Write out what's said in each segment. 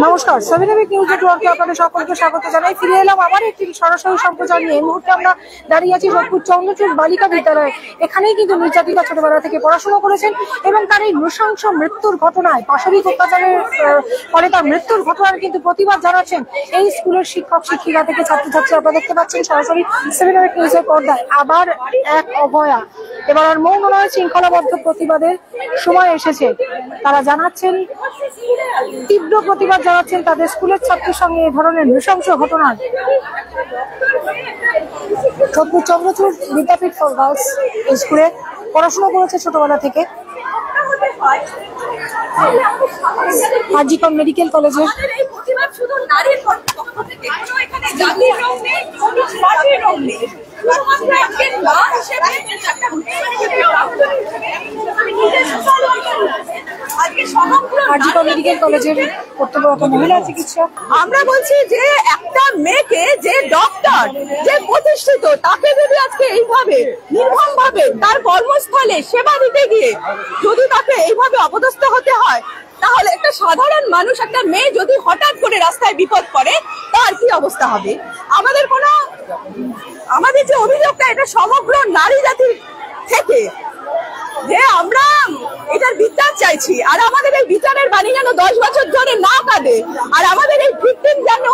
নমস্কার, 7 নিউজ নেটওয়ার্কে আপনাদের সকলকে স্বাগত জানাই। ফিরে এলাম আবার একটি সরাসরি সম্প্রচার নিয়ে। এই মুহূর্তে আমরা দাঁড়িয়ে আছি যোধপুর চন্দ্রচূড় বালিকা বিদ্যালয়ে। এখানেই কিন্তু নির্যাতিতা ছোটবেলা থেকে পড়াশোনা করেছেন এবং তার এই নৃশংস মৃত্যুর ঘটনায়, পাশবিক অত্যাচারের ফলে তার মৃত্যুর ঘটনার কিন্তু প্রতিবাদ জানাচ্ছেন এই স্কুলের শিক্ষক শিক্ষিকা থেকে ছাত্রছাত্রী। আপনারা দেখতে পাচ্ছেন সরাসরি 7 নিউজের পর্দায় আবার এক অভয়া। এবার আর মৌন নয়, শৃঙ্খলাবদ্ধ প্রতিবাদের সময় এসেছে। তারা জানাচ্ছেন, তীব্র প্রতিবাদ জানাচ্ছেন তাদের স্কুলের ছাত্রের সঙ্গে এই ধরনের নৃশংস ঘটনার। যোধপুর চন্দ্রচূড় বিদ্যাপীঠ ফর গার্লস স্কুলে পড়াশোনা করেছে ছোটবেলা থেকে। আরজিকর মেডিকেল কলেজে আরজিকর মেডিকেল কলেজের কর্তব্যরত মহিলা চিকিৎসক। আমরা বলছি যে একটা মেয়েকে, যে ডক্টর, যে প্রতিষ্ঠিত, তাকে যদি আজকে এইভাবে নির্মম ভাবে তার কর্মস্থলে সেবা দিতে গিয়ে যদি তাকে এইভাবে অপদস্থ হতে হয়, তাহলে একটা সাধারণ মানুষ, একটা মেয়ে যদি হঠাৎ করে রাস্তায় বিপদ পড়ে তার কি অবস্থা হবে? আমাদের যে অভিযোগটা, এটা সমগ্র নারী জাতির থেকে, যে আমরা এটার বিচার চাইছি। আর আমাদের এই বিচারের বাণী যেন 10 বছর ধরে না কাঁদে, আর আমাদের এই ভিকটিম যেন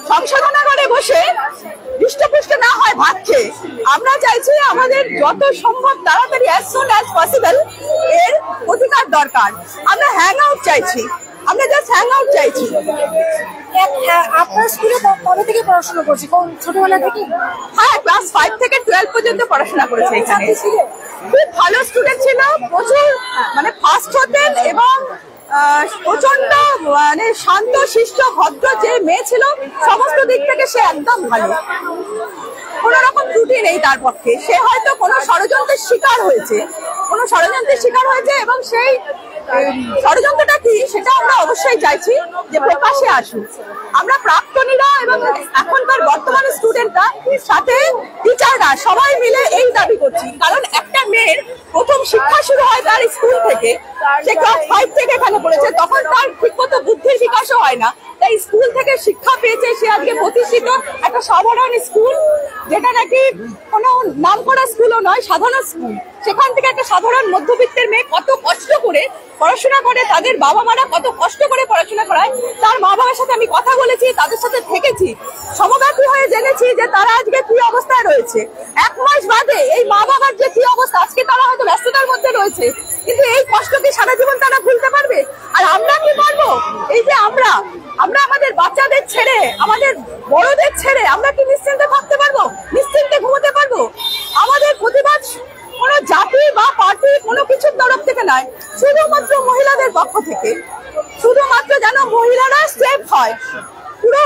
সংশোধনাগারে বসে হৃষ্টপুষ্ট না হয় ভাবছে। আমরা চাইছি আমাদের যত সম্ভব তাড়াতাড়ি, as soon as possible, এর প্রতিকার দরকার। আমরা হ্যাং আউট চাইছি, আমরা জাস্ট হ্যাং আউট চাইছি। আপনার স্কুলে কবে থেকে পড়াশোনা করছে? কোন ছোটবেলা থেকে? হ্যাঁ, ক্লাস 5 থেকে 12 পর্যন্ত পড়াশোনা করেছে এখানে। খুব ভালো স্টুডেন্ট ছিল, প্রচুর মানে ফার্স্ট হতেন এবং প্রচন্ড মানে শান্ত শিষ্ট ভদ্র যে মেয়ে ছিল, সমস্ত দিক থেকে সে একদম ভালো, কোন রকম ত্রুটি নেই তার পক্ষে। সে হয়তো কোনো ষড়যন্ত্রের শিকার হয়েছে, এবং সেই ষড়যন্ত্রটা কি সেটা আমরা অবশ্যই চাইছি যে প্রকাশ্যে আসুক। আমরা প্রাক্তনীরা এবং এখনকার বর্তমান স্টুডেন্টরা, সাথে টিচাররা সবাই মিলে এই দাবি করছি। কারণ একটা মেয়ের প্রথম শিক্ষা শুরু হয় তার স্কুল থেকে। সে ক্লাস 5 থেকে এখানে পড়েছে, তখন তার ঠিকমতো বুদ্ধির বিকাশও হয় না। তাই স্কুল থেকে শিক্ষা পেয়েছে, সে আজকে প্রতিষ্ঠিত একটা সাধারণ স্কুল, যেটা নাকি কোনো নামকরা স্কুলও নয়, সাধারণ স্কুল। সেখান থেকে একটা সাধারণ মধ্যবিত্তের মেয়ে কত কষ্ট করে পড়াশোনা করে, তাদের বাবা মারা কত কষ্ট করে পড়াশোনা করায়। তার মা বাবার সাথে আমি কথা বলেছি, তাদের সাথে থেকেছি, সমব্যাপী হয়ে জেনেছি যে তারা আজকে কি অবস্থায় রয়েছে। 1 মাস বাদে এই মা বাবার যে কি অবস্থা, আজকে তারা হয়তো ব্যস্ততার মধ্যে রয়েছে, কিন্তু এই কষ্ট কি সারা জীবন তারা ভুলতে পারবে? আর আমরা কি করবো? এই যে আমরা আমাদের বাচ্চাদের ছেড়ে, আমাদের বড়দের ছেড়ে আমরা কি নিশ্চিন্তে থাকতে পারবো? নিশ্চিন্তে ঘুমোতে পারবো? আমাদের প্রতিবাদ কোনো জাতি বা পার্টি কোনো কিছুর তরফ থেকে নয়, শুধুমাত্র মহিলাদের পক্ষ থেকে। শুধুমাত্র যেন মহিলারা সেফ হয়, পুরো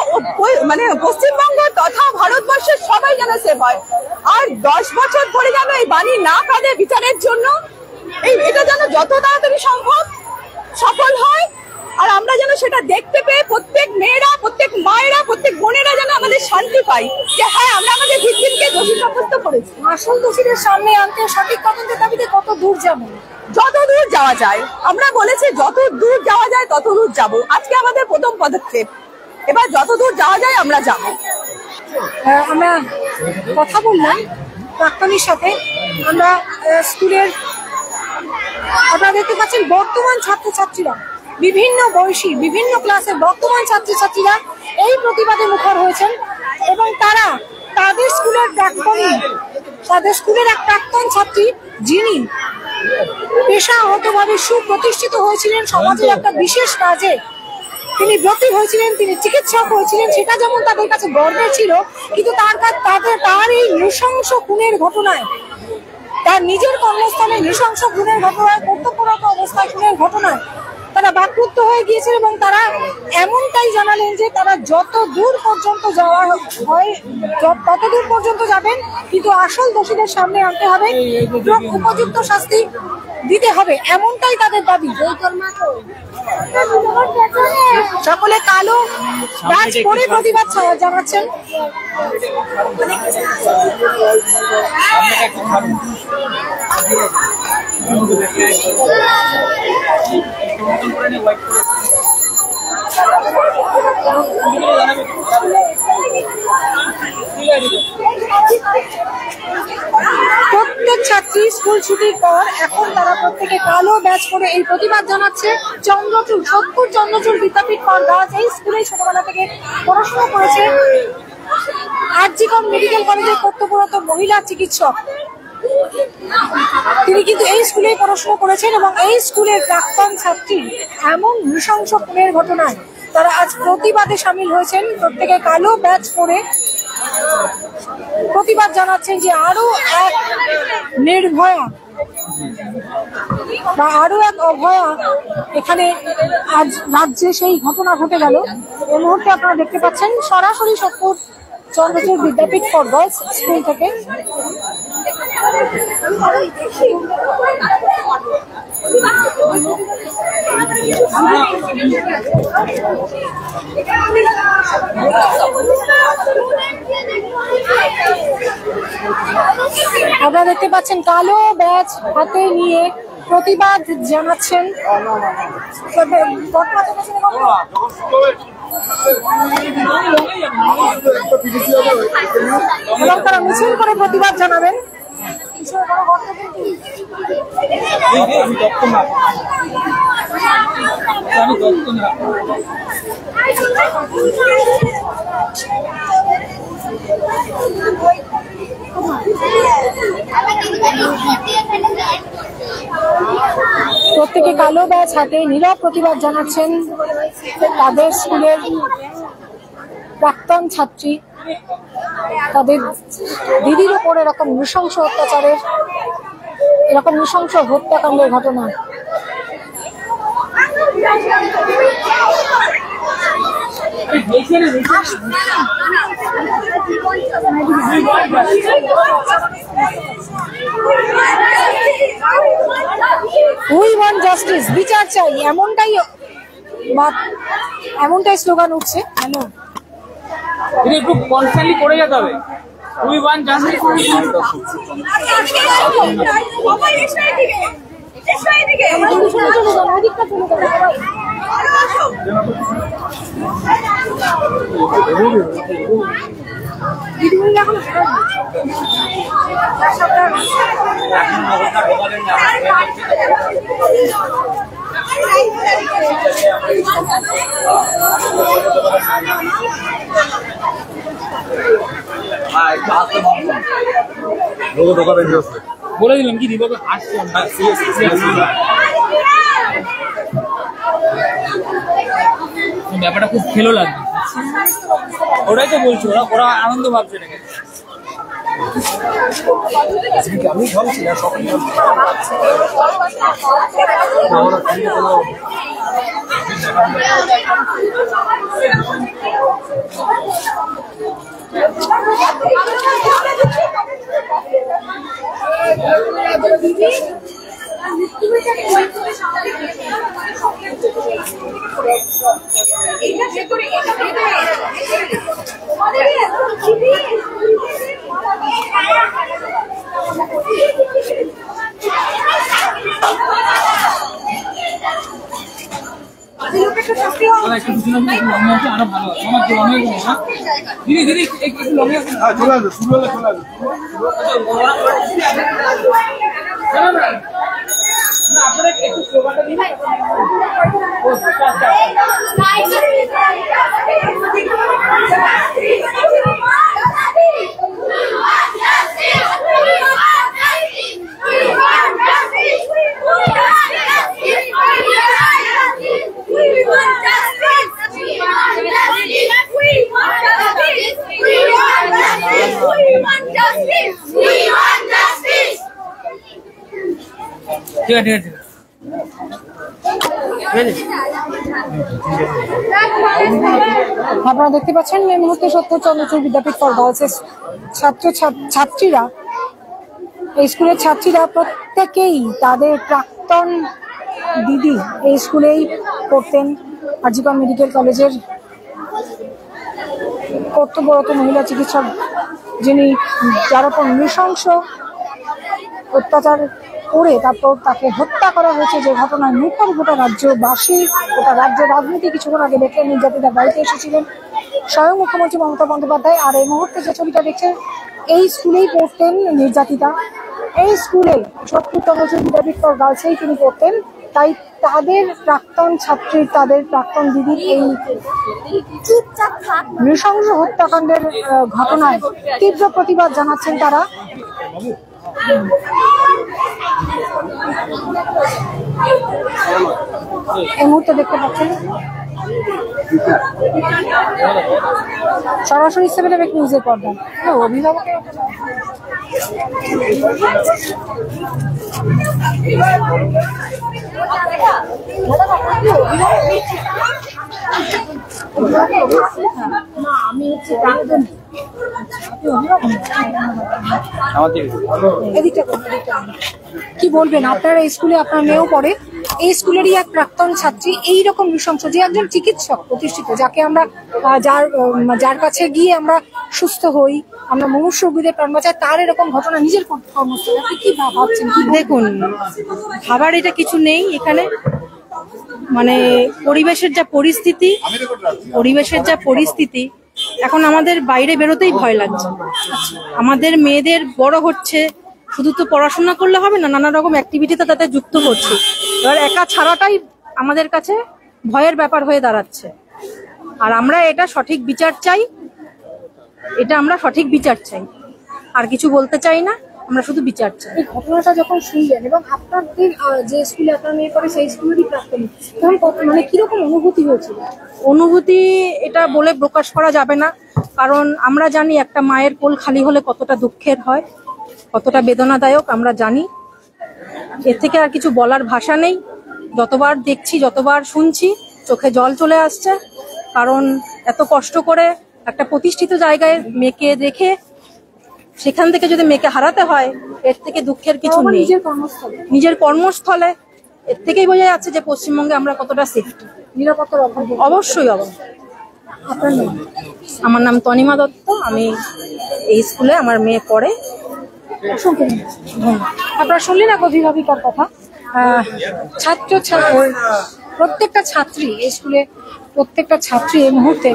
মানে পশ্চিমবঙ্গ তথা ভারতবর্ষের সবাই যেন সেফ হয়। আর 10 বছর ধরে যেন এই বাণী না কাঁদে বিচারের জন্য, এটা যেন যত তাড়াতাড়ি সম্ভব সফল হয়। আর আমরা যেন সেটা দেখতে পেয়ে প্রত্যেক মেয়েরা, প্রত্যেক মায়েরা, প্রত্যেক বোনেরা যেন আমাদের শান্তি পাই যে হ্যাঁ, আমরা আমাদের ভিকটিমকে দোষী সাব্যস্ত করেছি। আসল দোষীদের সামনে আনতে সঠিক তদন্তের দাবিতে কত দূর যাবো? যত দূর যাওয়া যায়, আমরা বলেছি যত দূর যাওয়া যায় তত দূর যাবো। আজকে আমাদের প্রথম পদক্ষেপ, এবার যত দূর যাওয়া যায় আমরা যাবো। আমরা কথা বললাম প্রাক্তনীর সাথে। আমরা স্কুলের, আপনারা দেখতে পাচ্ছেন বর্তমান ছাত্রছাত্রীরা, বিভিন্ন বয়সী, বিভিন্ন ক্লাসের বর্তমান ছাত্রছাত্রীরা এই প্রতিবাদে মুখর হয়েছেন এবং তারা তাদের স্কুলের প্রাক্তনী, তাদের স্কুলের এক প্রাক্তন ছাত্রী, যিনি পেশাগতভাবে সুপ্রতিষ্ঠিত হয়েছিলেন সমাজের একটা বিশেষ কাজে, তিনি ব্রতী হয়েছিলেন, তিনি চিকিৎসক হয়েছিলেন, সেটা যেমন তাদের কাছে গর্বের ছিল, কিন্তু তার এই নৃশংস খুনের ঘটনায়, তার নিজের কর্মস্থানে নৃশংস খুনের ঘটনায়, কর্তব্যরত অবস্থায় খুনের ঘটনায় তারা বাকরুদ্ধ হয়ে গিয়েছিল এবং তারা এমনটাই জানালেন যে তারা যত দূর পর্যন্ত যাওয়া হয় তত দূর পর্যন্ত যাবেন, কিন্তু আসল দোষীদের সামনে আনতে হবে, উপযুক্ত শাস্তি দিতে হবে, এমনটাই তাদের দাবি। সকলে কালো ব্যাজ পরে প্রতিবাদ জানাচ্ছেন। প্রত্যেক ছাত্রী স্কুল ছুটির পর এখন তারা প্রত্যেকে কালো ব্যাচ পরে এই প্রতিবাদ জানাচ্ছে। চন্দ্রচূড়, সোদপুর চন্দ্রচূড় বিদ্যাপীঠ ফর গার্লস এই স্কুলে ছোটবেলা থেকে পড়াশোনা করেছে আর.জি. কর মেডিকেল কলেজের কর্তব্যরত মহিলা চিকিৎসক। তিনি কিন্তু এই স্কুলেই পড়াশোনা করেছেন এবং এই স্কুলের প্রাক্তন ছাত্রী এমন নৃশংস খুনের ঘটনায় তারা আজ প্রতিবাদে সামিল হয়েছেন। প্রত্যেকে কালো ব্যাচ পরে প্রতিবাদ জানাচ্ছেন যে আরো এক নির্ভয়া বা আরো এক অভয়া এখানে আজ রাজ্যে সেই ঘটনা ঘটে গেল। এই মুহূর্তে আপনারা দেখতে পাচ্ছেন সরাসরি Sodepur Chandrachur Vidyapith for girls school থেকে। আপনারা দেখতে পাচ্ছেন কালো ব্যাচ হাতে নিয়ে প্রতিবাদ জানাচ্ছেন। এবং তারা মিছিল করে প্রতিবাদ জানাবেন। প্রত্যেকে কালো ব্যাচ হাতে নীরব প্রতিবাদ জানাচ্ছেন তাদের স্কুলের প্রাক্তন ছাত্রী তাদের দিদির উপর এরকম নৃশংস অত্যাচারের, এরকম নৃশংস হত্যাকাণ্ডের ঘটনা। উই ওয়ান্ট জাস্টিস, বিচার চাই, এমনটাই স্লোগান উঠছে। হ্যালো, এটা একটু কনস্ট্যান্টলি করে যেতে হবে। We want justice. বলে দিলাম কি দিব আসছে ব্যাপারটা খুব খেলো লাগবে। ওটাই তো বলছি, ওরা আনন্দ ভাবছে এটাকে। আমি ভাবছি না সকাল আরো ভালো আমার লঙে দিদি দিদি একটু লঙে চলে আসবে, শুরু হলে চলে আসবে। আপনারা একটু স্লোগানটা দিন। ঠিক আছে ঠিক আছে। আপনারা দেখতে পাচ্ছেন এই মুহূর্তে সোদপুর চন্দ্রচূড় বিদ্যাপীঠ ফর গার্লসের ছাত্রীরা, এই স্কুলের ছাত্রীরা প্রত্যেকেই তাদের প্রাক্তন দিদি এই স্কুলেই পড়তেন। আর.জি. কর মেডিকেল কলেজের কর্তব্যরত মহিলা চিকিৎসক, যার উপর নৃশংস অত্যাচার করে তারপর তাকে হত্যা করা হয়েছে, যে ঘটনায় মুখর গোটা রাজ্যবাসী, গোটা রাজ্য রাজনীতি কিছুক্ষণ আগে দেখলেন নির্যাতিতার বাড়িতে এসেছিলেন স্বয়ং মুখ্যমন্ত্রী মমতা বন্দ্যোপাধ্যায়। আর এই মুহূর্তে যে ছবিটা দেখছেন, এই স্কুলেই পড়তেন নির্যাতিতা, এই স্কুলে যোধপুর চন্দ্রচূড় বিদ্যাপীঠ ফর গার্লসেই তিনি পড়তেন। তাই তাদের প্রাক্তন ছাত্রীর, তাদের প্রাক্তন দিদির এই নৃশংস হত্যাকাণ্ডের ঘটনায় তীব্র প্রতিবাদ জানাচ্ছেন তারা। এই মুহূর্তে দেখতে পাচ্ছেন সরাসরি 7 নিউজের পর্দায় অভিভাবকের আমি হচ্ছে কি বলবেন আপনারা? এই স্কুলে আপনার মেয়েও পড়ে, এই স্কুলেরই এক প্রাক্তন ছাত্রী এইরকম নৃশংস, যে একজন চিকিৎসক প্রতিষ্ঠিত, যাকে আমরা যার কাছে গিয়ে আমরা সুস্থ হই, আমরা মুমূর্ষু রোগীদের প্রাণ বাঁচাই, তার এরকম ঘটনা নিজের কর্মস্থলে। আপনি কি ভাবছেন? দেখুন, খাবার এটা কিছু নেই এখানে, মানে পরিবেশের যা পরিস্থিতি এখন আমাদের বাইরে বেরোতেই ভয় লাগছে। আমাদের মেয়েদের বড় হচ্ছে, শুধু তো পড়াশোনা করলে হবে না, নানা রকম অ্যাক্টিভিটিতে তাতে যুক্ত করছে। এবার একা ছাড়াটাই আমাদের কাছে ভয়ের ব্যাপার হয়ে দাঁড়াচ্ছে। আর আমরা এটা সঠিক বিচার চাই, আর কিছু বলতে চাই না, আমরা শুধু বিচার চাই। এই ঘটনাটা যখন শুনলেন এবং আপনাদের যে স্কুলে আপনার মেয়ে পড়ে সেই স্কুলেরই প্রাক্তন, তখন মানে কিরকম অনুভূতি হয়েছিল? অনুভূতি এটা বলে প্রকাশ করা যাবে না, কারণ আমরা জানি একটা মায়ের কোল খালি হলে কতটা দুঃখের হয়, কতটা বেদনাদায়ক আমরা জানি। এর থেকে আর কিছু বলার ভাষা নেই। যতবার দেখছি, যতবার শুনছি, চোখে জল চলে আসছে। কারণ এত কষ্ট করে একটা প্রতিষ্ঠিত জায়গায় মেয়েকে রেখে সেখান থেকে যদি মেয়েকে হারাতে হয়, এর থেকে দুঃখের কিছু নেই। নিজের কর্মস্থলে এর থেকেই বোঝা যাচ্ছে যে পশ্চিমবঙ্গে আমরা কতটা সেফটি, নিরাপত্তার অভাব। অবশ্যই আমার নাম তনিমা দত্ত, আমি এই স্কুলে আমার মেয়ে পড়ে। আপনারা শুনলেন এক অভিভাবিকার কথা। প্রত্যেকটা ছাত্রী এই স্কুলে, প্রত্যেকটা ছাত্রী এই মুহূর্তে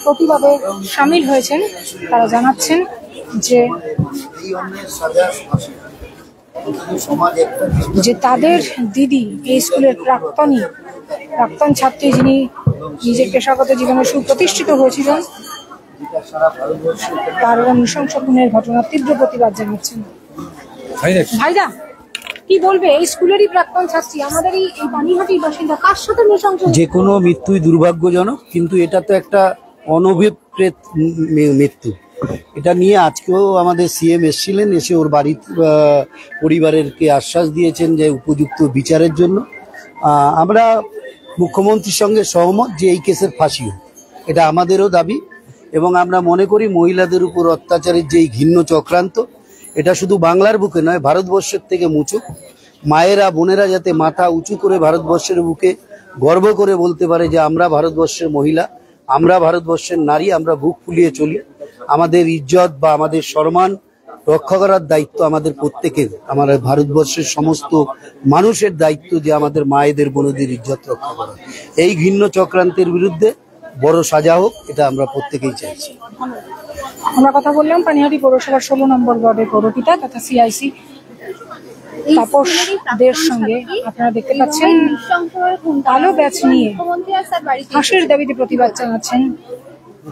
প্রতিবাদে সামিল হয়েছেন। তারা জানাচ্ছেন যে তাদের দিদি এই স্কুলের প্রাক্তন ছাত্রী, যিনি নিজের পেশাগত জীবনে সুপ্রতিষ্ঠিত হয়েছিলেন, তার নৃশংস খুনের ঘটনার তীব্র প্রতিবাদ জানাচ্ছেন। ভাইদা কি বলবে? এই স্কুলেরই প্রাক্তন ছাত্রী, আমাদের এই পানিহাটির বাসিন্দা, কার সাথে নৃশংস? যে কোনো মৃত্যুই দুর্ভাগ্যজনক, কিন্তু এটা তো একটা অনভিপ্রেত মৃত্যু। এটা নিয়ে আজকেও আমাদের সিএম এসেছিলেন, এসে ওর বাড়ির পরিবারেরকে আশ্বাস দিয়েছেন যে উপযুক্ত বিচারের জন্য। আমরা মুখ্যমন্ত্রীর সঙ্গে সহমত যে এই কেসের ফাঁসি হোক, এটা আমাদেরও দাবি। এবং আমরা মনে করি মহিলাদের উপর অত্যাচারের যে ঘৃণ্য চক্রান্ত, এটা শুধু বাংলার বুকে নয়, ভারতবর্ষের থেকে মুচুক। মায়েরা, বোনেরা যাতে মাথা উঁচু করে ভারতবর্ষের বুকে গর্ব করে বলতে পারে যে আমরা ভারতবর্ষের মহিলা, আমরা ভারতবর্ষের নারী, আমরা বুক ফুলিয়ে চলি। আমাদের ইজ্জত বা আমাদের সম্মান রক্ষা করার দায়িত্ব আমাদের প্রত্যেকের, আমাদের ভারতবর্ষের সমস্ত মানুষের দায়িত্ব যে আমাদের মায়েদের, বোনেদের ইজ্জত রক্ষা করা। এই ঘৃণ্য চক্রান্তের বিরুদ্ধে বড় সাজা হোক, এটা আমরা প্রত্যেকেই চাইছি। আমরা কথা বললাম পানিহাটি পৌরসভার 16 নম্বর ওয়ার্ডের পৌরপিতা তথা সিআইসি তাপস দের সঙ্গে। আপনারা দেখতে পাচ্ছেন কালো ব্যাচ নিয়ে ফাঁসির দাবিতে প্রতিবাদ জানাচ্ছেন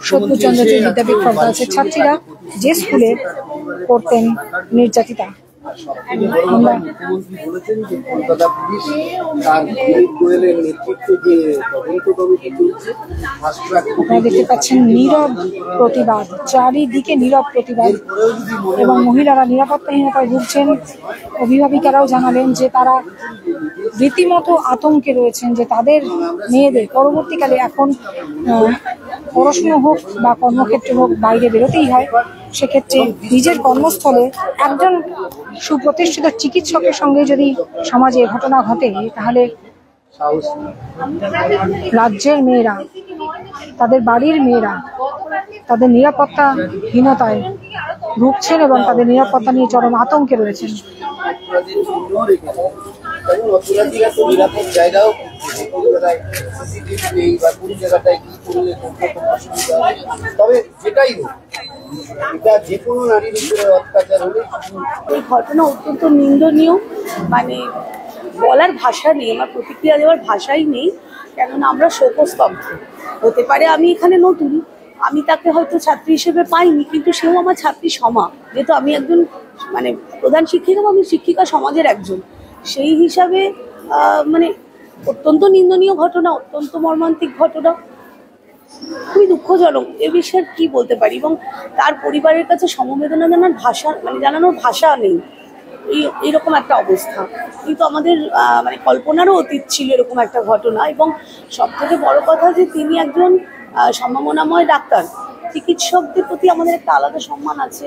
যোধপুর চন্দ্রচূড় বিদ্যাপীঠ ফর গার্লসের ছাত্রীরা, যে স্কুলে পড়তেন নির্যাতিতা। মুখ্যমন্ত্রী বলেছেন যে কলকাতা পুলিশ তার দিলীপ গোয়েলের নেতৃত্বে যে তদন্ত কমিটি চলছে, আপনারা দেখতে পাচ্ছেন নীরব প্রতিবাদ, চারিদিকে নীরব প্রতিবাদ, এবং মহিলারা নিরাপত্তাহীনতায় ভুগছেন। অভিভাবিকারাও জানালেন যে তারা রীতিমতো আতঙ্কে রয়েছেন যে তাদের মেয়েদের পরবর্তীকালে এখন পড়াশোনা হোক বা কর্মক্ষেত্রে হোক বাইরে বেরোতেই হয়, সেক্ষেত্রে নিজের কর্মস্থলে একজন সুপ্রতিষ্ঠিত চিকিৎসকের সঙ্গে যদি সমাজে ঘটনা ঘটে, তাহলে রাজ্যের মেয়েরা তাদের বাড়ির মেয়েরা তাদের নিরাপত্তাহীনতায় ভুগছেন এবং তাদের নিরাপত্তা নিয়ে চরম আতঙ্কে রয়েছেন। তবে যেটাই হোক, এটা যে কোনো নারীর উপরে অত্যাচার হলে এই ঘটনা অত্যন্ত নিন্দনীয়, মানে বলার ভাষা নেই, আমার প্রতিক্রিয়া দেওয়ার ভাষাই নেই। কেননা আমরা শোকস্তব্ধ। হতে পারে আমি এখানে নতুন, আমি তাকে হয়তো ছাত্রী হিসেবে পাইনি, কিন্তু সেও আমার ছাত্রী সমা, যেহেতু আমি একজন মানে প্রধান শিক্ষিকা, আমি শিক্ষিকা সমাজের একজন, সেই হিসাবে মানে অত্যন্ত নিন্দনীয় ঘটনা, অত্যন্ত মর্মান্তিক ঘটনা, খুবই দুঃখজনক। এ বিষয়ে কি বলতে পারি, এবং তার পরিবারের কাছে সমবেদনা জানানোর ভাষা নেই। এইরকম একটা অবস্থা, কিন্তু আমাদের মানে কল্পনারও অতীত ছিল এরকম একটা ঘটনা। এবং সবথেকে বড় কথা যে তিনি একজন সম্ভাবনাময় ডাক্তার, চিকিৎসকদের প্রতি আমাদের একটা আলাদা সম্মান আছে।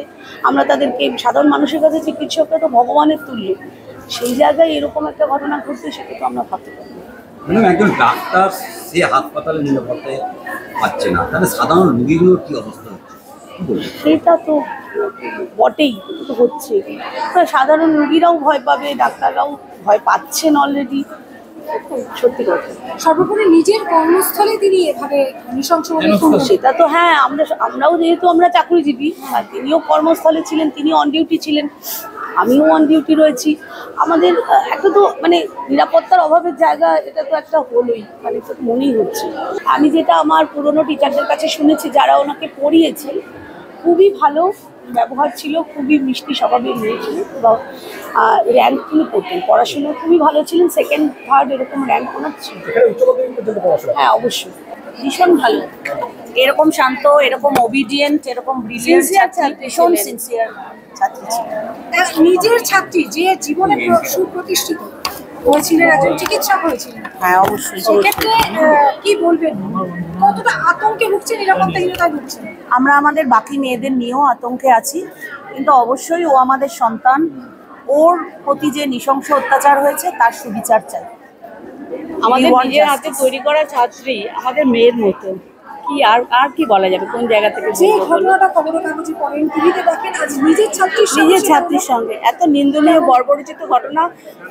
আমরা তাদেরকে, সাধারণ মানুষের কাছে চিকিৎসকরা তো ভগবানের তুল্য, সেই জায়গায় এরকম একটা ঘটনা ঘটছে, সেটা তো আমরা ভাবতে পারি না। একজন ডাক্তার সে হাসপাতালে নিরাপত্তায় পাচ্ছে না, তাহলে সাধারণ রোগীগুলোর কি অবস্থা হচ্ছে? সেটা তো বটেই, তো হচ্ছে। সাধারণ রোগীরাও ভয় পাবে, ডাক্তাররাও ভয় পাচ্ছেন অলরেডি, সত্যি কথা। সর্বোপরি নিজের কর্মস্থলে তিনি এভাবে নৃশংসভাবে সেটা তো হ্যাঁ, আমরাও যেহেতু আমরা চাকরিজীবী, আর তিনিও কর্মস্থলে ছিলেন, তিনি অন ডিউটি ছিলেন, আমিও অন ডিউটি রয়েছি। আমাদের একটা তো মানে নিরাপত্তার অভাবের জায়গা, এটা তো একটা হলোই, মানে তো মনেই হচ্ছে। আমি যেটা আমার পুরনো টিচারদের কাছে শুনেছি, যারা ওনাকে পড়িয়েছে, খুবই ভালো ব্যবহার ছিল, খুবই মিষ্টি স্বভাবের মেয়ে ছিল, এবং র্যাঙ্ক তিনি করতেন, পড়াশুনো খুবই ভালো ছিলেন, সেকেন্ড থার্ড এরকম র্যাঙ্ক ওনার ছিল। হ্যাঁ অবশ্যই, ভীষণ ভালো, এরকম শান্ত, এরকম ওবিডিয়েন্ট, এরকম ব্রিলিয়েন্ট ছাত্রী, ভীষণ সিনসিয়ার ছাত্রী ছিল। নিজের ছাত্রী যে জীবনে সুপ্রতিষ্ঠিত হয়েছিলেন, একজন চিকিৎসক হয়েছিলেন, হ্যাঁ অবশ্যই। সেক্ষেত্রে কি বলবেন, কতটা আতঙ্কে ভুগছেন, নিরাপত্তাহীনতায় ভুগছেন? আমরা আমাদের বাকি মেয়েদের নিয়েও আতঙ্কে আছি, কিন্তু অবশ্যই ও আমাদের সন্তান, ওর প্রতি যে নৃশংস অত্যাচার হয়েছে তার সুবিচার চাই। আমাদের নিজের হাতে তৈরি করা ছাত্রী, আমাদের মেয়ের মতো, কি আর কি বলা যাবে, কোন জায়গা থেকে? যে ঘটনাটা খবরের কাগজে পড়েন, টিভিতে দেখেন, আজ নিজের ছাত্রীর সঙ্গে এত নিন্দনীয় বর্বরচিত ঘটনা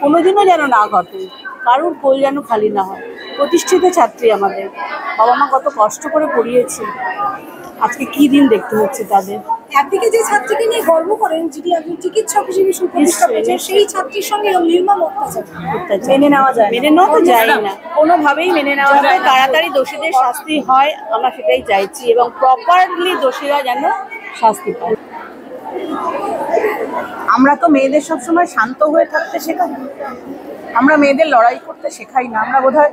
কোনোদিনও যেন না ঘটে, কারুর কোল যেন খালি না হয়। প্রতিষ্ঠিত ছাত্রী আমাদের, বাবা মা কত কষ্ট করে পড়িয়েছে, আজকে কি দিন দেখতে হচ্ছে তাদের। একদিকে যে ছাত্রীকে নিয়ে গর্ব করেন, যিনি একজন চিকিৎসক হিসেবে সুপ্রতিষ্ঠিত হয়েছেন, সেই ছাত্রীর সঙ্গে নির্মম অত্যাচার মেনে নেওয়া যায়, মেনে নেওয়া তো যায় না, কোনোভাবেই মেনে নেওয়া যায়। তাড়াতাড়ি দোষীদের শাস্তি হয়, আমরা সেটাই চাইছি, এবং প্রপারলি দোষীরা যেন শাস্তি পায়। আমরা তো মেয়েদের সবসময় শান্ত হয়ে থাকতে শেখাই, আমরা মেয়েদের লড়াই করতে শেখাই না। আমরা বোধহয়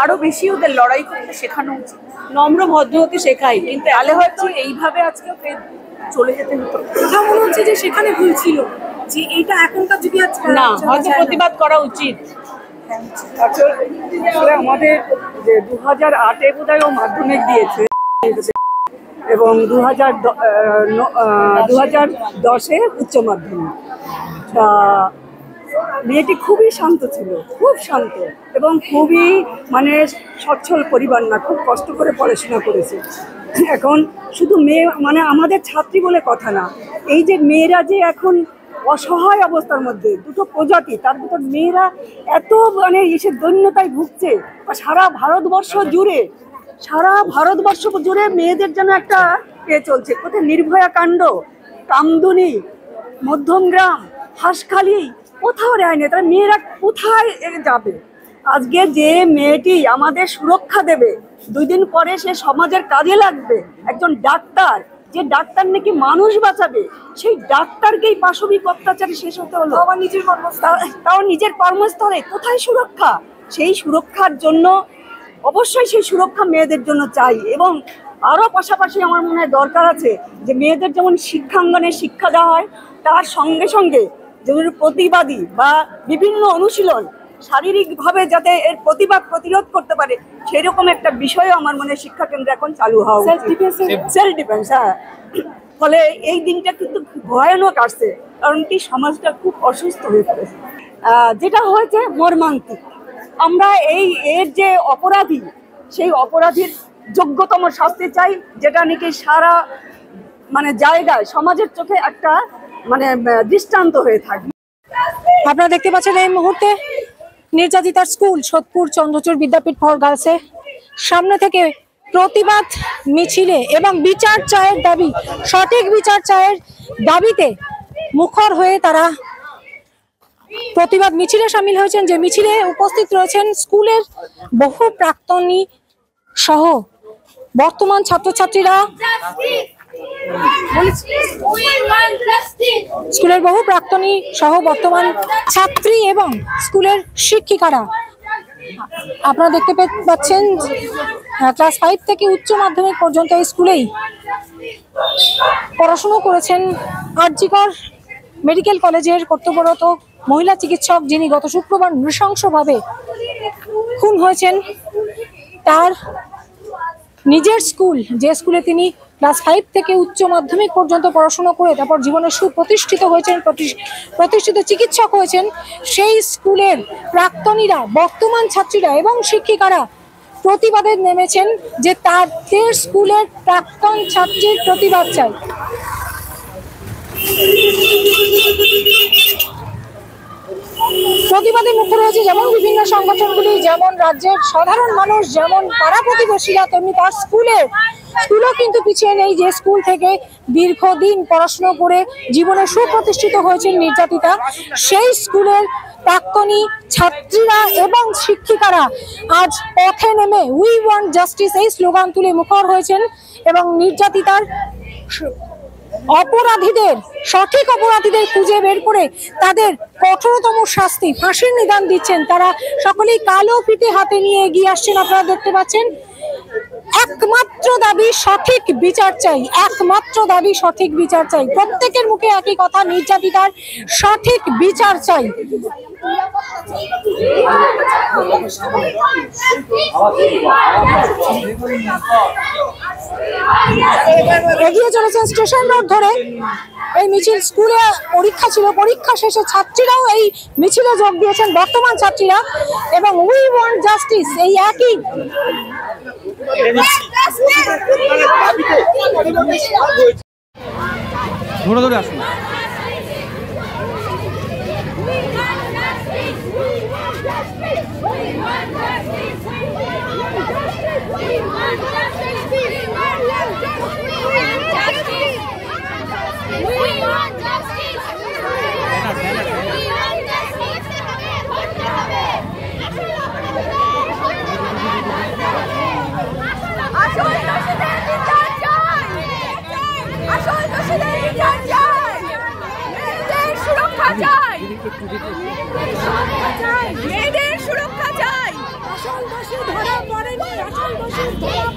আরো বেশি ওদের লড়াই করতে শেখানো উচিত, নম্র ভদ্র হতে শেখাই, কিন্তু তাহলে হয়তো এইভাবে আজকে চলে যেতে হতো। কথা মনে হচ্ছে যে সেখানে ভুল ছিল, যে এইটা এখনকার যুগে না, হয়তো প্রতিবাদ করা উচিত। আসলে আমাদের যে 2008-এ বোধহয় ও মাধ্যমিক দিয়েছে, এবং 2010-এ উচ্চ মাধ্যমিক। তা মেয়েটি খুবই শান্ত ছিল, খুব শান্ত, এবং খুবই মানে সচ্ছল পরিবার না, খুব কষ্ট করে পড়াশোনা করেছে। এখন শুধু মেয়ে মানে আমাদের ছাত্রী বলে কথা না, এই যে মেয়েরা যে এখন অসহায় অবস্থার মধ্যে, দুটো প্রজাতি, তার ভিতর মেয়েরা এত মানে এসে দৈন্যতায় ভুগছে, সারা ভারতবর্ষ জুড়ে মেয়েদের যেন একটা চলছে। কোথায় নির্ভয়া কাণ্ড, কামদুনি, মধ্যমগ্রাম, হাঁসখালি, কোথাও রেহাই নেই। তারা মেয়েরা কোথায় যাবে? আজকে যে মেয়েটি আমাদের সুরক্ষা দেবে, 2 দিন পরে সে সমাজের কাজে লাগবে, একজন ডাক্তার, যে ডাক্তার নাকি মানুষ বাঁচাবে, সেই ডাক্তারকেই পাশবিক অত্যাচারে শেষ হতে হলো। তাও নিজের কর্মস্থলে কোথায় সুরক্ষা? সেই সুরক্ষার জন্য অবশ্যই সেই সুরক্ষা মেয়েদের জন্য চাই, এবং আরও পাশাপাশি আমার মনে হয় দরকার আছে যে মেয়েদের যেমন শিক্ষাঙ্গনে শিক্ষা দেওয়া হয়, তার সঙ্গে সঙ্গে যেমন প্রতিবাদী বা বিভিন্ন অনুশীলন, শারীরিকভাবে যাতে এর প্রতিবাদ প্রতিরোধ করতে পারে, সেরকম একটা বিষয়ও আমার মনে হয় শিক্ষা কেন্দ্রে এখন চালু হওয়া উচিত। সেলফ ডিফেন্স, হ্যাঁ। ফলে এই দিনটা কিন্তু ভয়ানক আসছে, কারণ কি সমাজটা খুব অসুস্থ হয়ে পড়েছে। যেটা হয়েছে মর্মান্তিক। আমরা এর যে অপরাধী সেই অপরাধীর যোগ্যতম শাস্তি চাই, যেটা নাকি সারা মানে জায়গায় সমাজের চোখে একটা মানে দৃষ্টান্ত হয়ে থাকবে। আপনারা দেখতে পাচ্ছেন এই মুহূর্তে নির্যাতিতার স্কুল সোদপুর চন্দ্রচূড় বিদ্যাপীঠ ফর গার্লসে সামনে থেকে প্রতিবাদ মিছিলে এবং বিচার চায়ের দাবি, সঠিক বিচার চায়ের দাবিতে মুখর হয়ে তারা প্রতিবাদ মিছিলে সামিল হয়েছেন। যে মিছিলে উপস্থিত রয়েছেন স্কুলের বহু প্রাক্তনী সহ বর্তমান ছাত্রছাত্রীরা, স্কুলের বহু প্রাক্তনী সহ বর্তমান ছাত্রী এবং স্কুলের শিক্ষিকারা। আপনারা দেখতে পাচ্ছেন ক্লাস 5 থেকে উচ্চ মাধ্যমিক পর্যন্ত এই স্কুলেই পড়াশোনা করেছেন আরজিকর মেডিকেল কলেজের কর্তব্যরত মহিলা চিকিৎসক, যিনি গত শুক্রবার নৃশংসভাবে খুন হয়েছেন। তার নিজের স্কুল, যে স্কুলে তিনি ক্লাস 5 থেকে উচ্চ মাধ্যমিক পর্যন্ত পড়াশোনা করে তারপর জীবনে সুপ্রতিষ্ঠিত হয়েছেন, প্রতিষ্ঠিত চিকিৎসক হয়েছেন, সেই স্কুলের প্রাক্তনীরা, বর্তমান ছাত্রীরা এবং শিক্ষিকারা প্রতিবাদে নেমেছেন যে তাদের স্কুলের প্রাক্তন ছাত্রীর প্রতিবাদ চাই। প্রতিবাদে মুখর হয়েছে যেমন বিভিন্ন সংগঠনগুলি, যেমন রাজ্যের সাধারণ মানুষ, যেমন পাড়া প্রতিবেশীরা, তেমনি তার স্কুলও কিন্তু পিছিয়ে নেই। যে স্কুল থেকে দীর্ঘদিন পড়াশোনা করে জীবনে সুপ্রতিষ্ঠিত হয়েছেন নির্যাতিতা, সেই স্কুলের প্রাক্তনী ছাত্রীরা এবং শিক্ষিকারা আজ পথে নেমে উই ওয়ান্ট জাস্টিস এই স্লোগান তুলে মুখর হয়েছেন এবং নির্যাতিতার সঠিক অপরাধীদের খুঁজে বের করে তাদের কঠোরতম শাস্তি, ফাঁসির নিদান দিচ্ছেন। তারা সকলেই কালো ফিতে হাতে নিয়ে এগিয়ে আসছেন। আপনারা দেখতে পাচ্ছেন একমাত্র দাবি সঠিক বিচার চাই, একমাত্র দাবি সঠিক বিচার চাই। প্রত্যেকের মুখে একই কথা, নির্যাতিতার সঠিক বিচার চাই। এগিয়ে চলেছেন স্টেশন রোড ধরে এই মিছিল। স্কুলে পরীক্ষা ছিল, পরীক্ষা শেষে ছাত্রীরাও এই মিছিলে যোগ দিয়েছেন, বর্তমান ছাত্রীরা, এবং উই ওয়ান্ট জাস্টিস এই একই ধরে ধরে আসুন। মেয়েদের সুরক্ষা চাই, আসল দোষী ধরা পড়েনি, আসল দোষী ধরা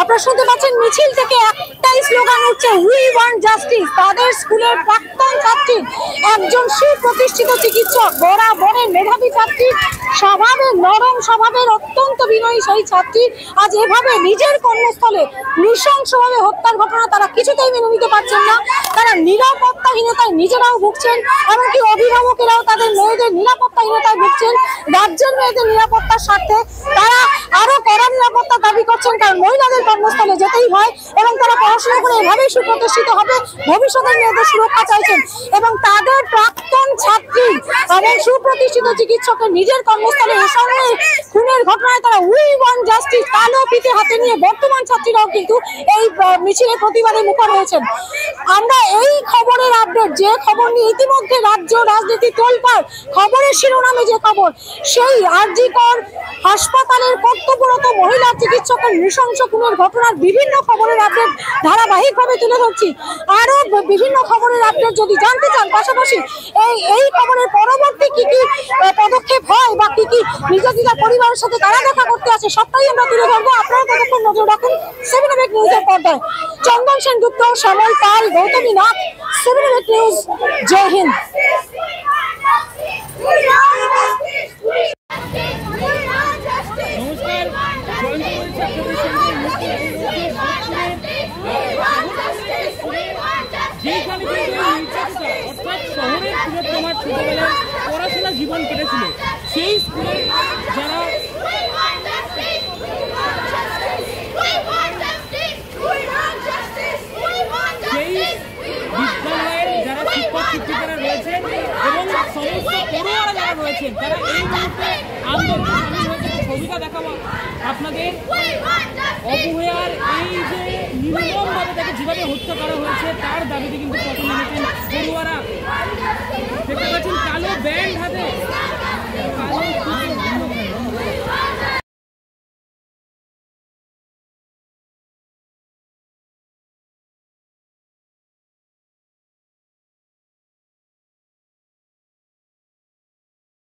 আপনারা শুনতে পাচ্ছেন মিছিল থেকে একটাই স্লোগান উঠছে, উই ওয়ান্ট জাস্টিস। তাদের স্কুলের প্রাক্তন ছাত্রী, একজন সুপ্রতিষ্ঠিত চিকিৎসক, বরাবরের মেধাবী ছাত্রী, স্বভাবের নরম স্বভাবের অত্যন্ত বিনয়ী সেই ছাত্রী আজ এভাবে নিজের কর্মস্থলে নৃশংসভাবে হত্যার ঘটনা তারা কিছুতেই মেনে নিতে পারছেন না। তারা নিরাপত্তাহীনতায় নিজেরাও ভুগছেন, এমনকি অভিভাবকেরাও তাদের মেয়েদের নিরাপত্তাহীনতায় ভুগছেন। রাজ্যের মেয়েদের নিরাপত্তার স্বার্থে তারা আরো কড়া নিরাপত্তা দাবি করছেন, কারণ মহিলাদের কর্মস্থলে যেতেই হয় এবং তারা পড়াশোনা পড়াশোনা করে এভাবেই সুপ্রতিষ্ঠিত হবে, ভবিষ্যতের মেয়েদের সুরক্ষা চাইছেন এবং তাদের প্রাক্তন ছাত্রী এবং সুপ্রতিষ্ঠিত চিকিৎসকের নিজের কর্মস্থলে এসঙ্গে খুনের ঘটনায় তারা উই ওয়ান্ট জাস্টিস কালো ফিতে হাতে নিয়ে বর্তমান ছাত্রীরাও কিন্তু এই মিছিলে প্রতিবাদে মুখর হয়েছেন। আমরা এই খবরের আপডেট, যে খবর নিয়ে ইতিমধ্যে রাজ্য রাজনীতি তোলপাড়, খবরের শিরোনামে যে খবর, সেই আরজি কর হাসপাতালের কর্তব্যরত মহিলা চিকিৎসকের নৃশংস খুনের ঘটনার বিভিন্ন খবরের আপডেট ধারাবাহিকভাবে তুলে ধরছি। আরো বিভিন্ন খবরের আপডেট যদি জানতে চান, পাশাপাশি এই খবরের পরবর্তী কি কি পদক্ষেপ হয় বা কি কি নির্যাতিতার পরিবারের সাথে তারা দেখা করতে আছে, সবটাই আমরা তুলে ধরবো। আপনারা ততক্ষণ নজর রাখুন 7 নিউজের পর্দায়। চন্দন সেনগুপ্ত, শ্যামল পাল, গৌতমী নাথ, 7 নিউজ। জয় হিন্দ। ছোটবেলায় পড়াশোনার জীবন কেটেছিল, সেই স্কুলের যারা সেই বিদ্যালয়ের যারা শিক্ষক শিক্ষিকারা রয়েছেন এবং সমস্ত পড়ুয়ারা যারা রয়েছেন, তারা এই মুহূর্তে আন্দোলনে সামিল হয়েছে। ছবিটা দেখাবো আপনাদের, অবহেয়ার এই যে নির্মমভাবে তাকে যেভাবে হত্যা করা হয়েছে তার দাবিতে কিন্তু পথে নেমেছেন পড়ুয়ারা।